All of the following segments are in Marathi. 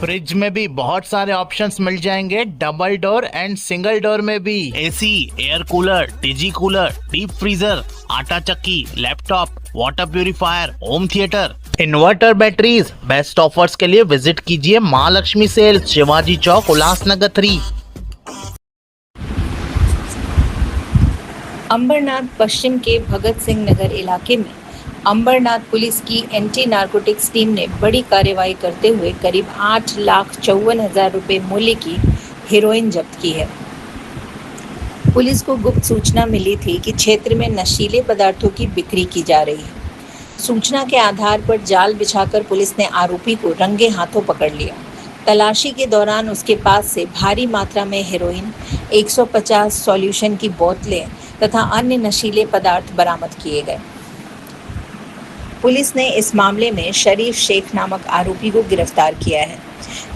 फ्रिज में भी बहुत सारे ऑप्शंस मिल जाएंगे, double door and single door में भी। एसी, एयर कूलर, टीजी कूलर, डीप फ्रीजर, आटा चक्की, laptop, water purifier, home theatre, inverter, batteries. Best offers के लिए विजिट कीजिए महालक्ष्मी सेल्स, शिवाजी चौक, उल्लासनगर 3। अंबरनाथ पश्चिम के भगत सिंह नगर इलाके में अंबरनाथ पुलिस की एंटी नारकोटिक्स टीम ने बड़ी कार्रवाई करते हुए करीब 8,54,000 रुपये मूल्य की हेरोइन जब्त की है। पुलिस को गुप्त सूचना मिली थी कि क्षेत्र में नशीले पदार्थों की बिक्री की जा रही है। सूचना के आधार पर जाल बिछाकर पुलिस ने आरोपी को रंगे हाथों पकड़ लिया। तलाशी के दौरान उसके पास से भारी मात्रा में हेरोइन, 150 सॉल्यूशन की बोतलें तथा अन्य नशीले पदार्थ बरामद किए गए। पुलिस ने इस मामले में शरीफ शेख नामक आरोपी को गिरफ्तार किया है।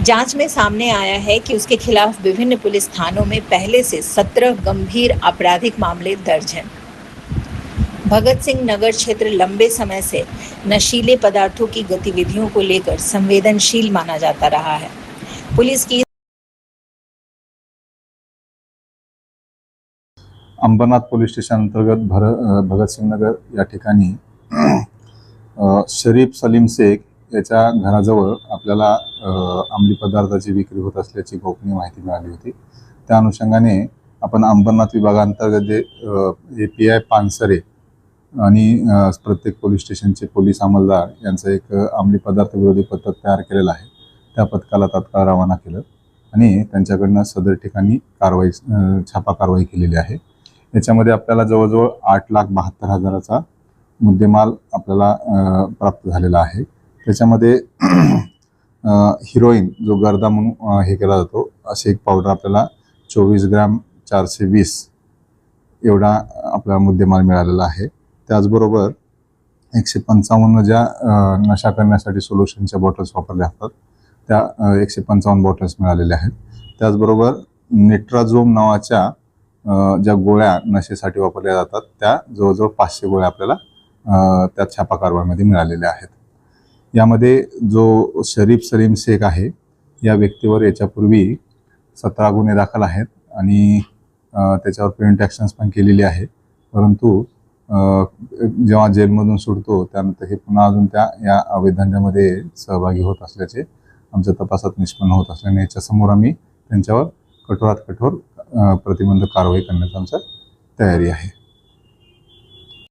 जांच में सामने आया है कि उसके खिलाफ विभिन्न पुलिस थानों में पहले से 17 गंभीर आपराधिक मामले दर्ज हैं। भगत सिंह नगर क्षेत्र लंबे समय से नशीले पदार्थों की गतिविधियों को लेकर संवेदनशील माना जाता रहा है। पुलिस की अंबरनाथ पोलीस स्टेशन अंतर्गत भगत सिंह नगर या ठिकाणी शरीफ सलीम शेख याच्या घराजवळ आपल्याला अंमली पदार्थाची विक्री होत असल्याची गोपनीय माहिती मिळाली होती। त्या अनुषंगाने आपण अंबरनाथ विभागांतर्गत जे API पानसरे आणि प्रत्येक पोलीस स्टेशनचे पोलीस अंमलदार यांचं एक अंमली पदार्थ विरोधी पथक तयार केलेलं आहे। त्या पथकाला तात्काळ रवाना केलं आणि त्यांच्याकडनं सदर ठिकाणी छापा कारवाई केलेली आहे। याच्यामध्ये आपल्याला जवळजवळ 8,72,000चा मुद्देमाल आपल्याला प्राप्त झालेला आहे। त्याच्यामध्ये हिरोईन जो गर्दा म्हणून हे केला जातो असे एक पावडर आपल्याला 24 ग्रॅम 420 एवढा आपला मुद्देमाल मिळालेला आहे। त्याचबरोबर 155 ज्या नशा करण्यासाठी सोल्युशनच्या बॉटल्स वापरल्या जातात त्या 155 बॉटल्स मिळालेल्या आहेत। त्याचबरोबर नेट्राझोम नावाच्या ज्या गोळ्या नशेसाठी वापरल्या जातात त्या जवळजवळ 500 गोळ्या आपल्याला त्या छापा कारवाईमध्ये मिळालेल्या आहेत। यामध्ये जो शरीफ सलीम शेख आहे या व्यक्तीवर याच्यापूर्वी 17 गुन्हे दाखल आहेत आणि त्याच्यावर प्रिव्हेंट ॲक्शन्स पण केलेली आहे। परंतु जेव्हा जेलमधून सुटतो त्यानंतर हे पुन्हा अजून या अवैध धंद्यामध्ये सहभागी होत असल्याचे आमच्या तपासात निष्पन्न होत असल्याने याच्यासमोर आम्ही त्यांच्यावर कठोरात कठोर प्रतिबंधक कारवाई करण्याची आमची तयारी आहे।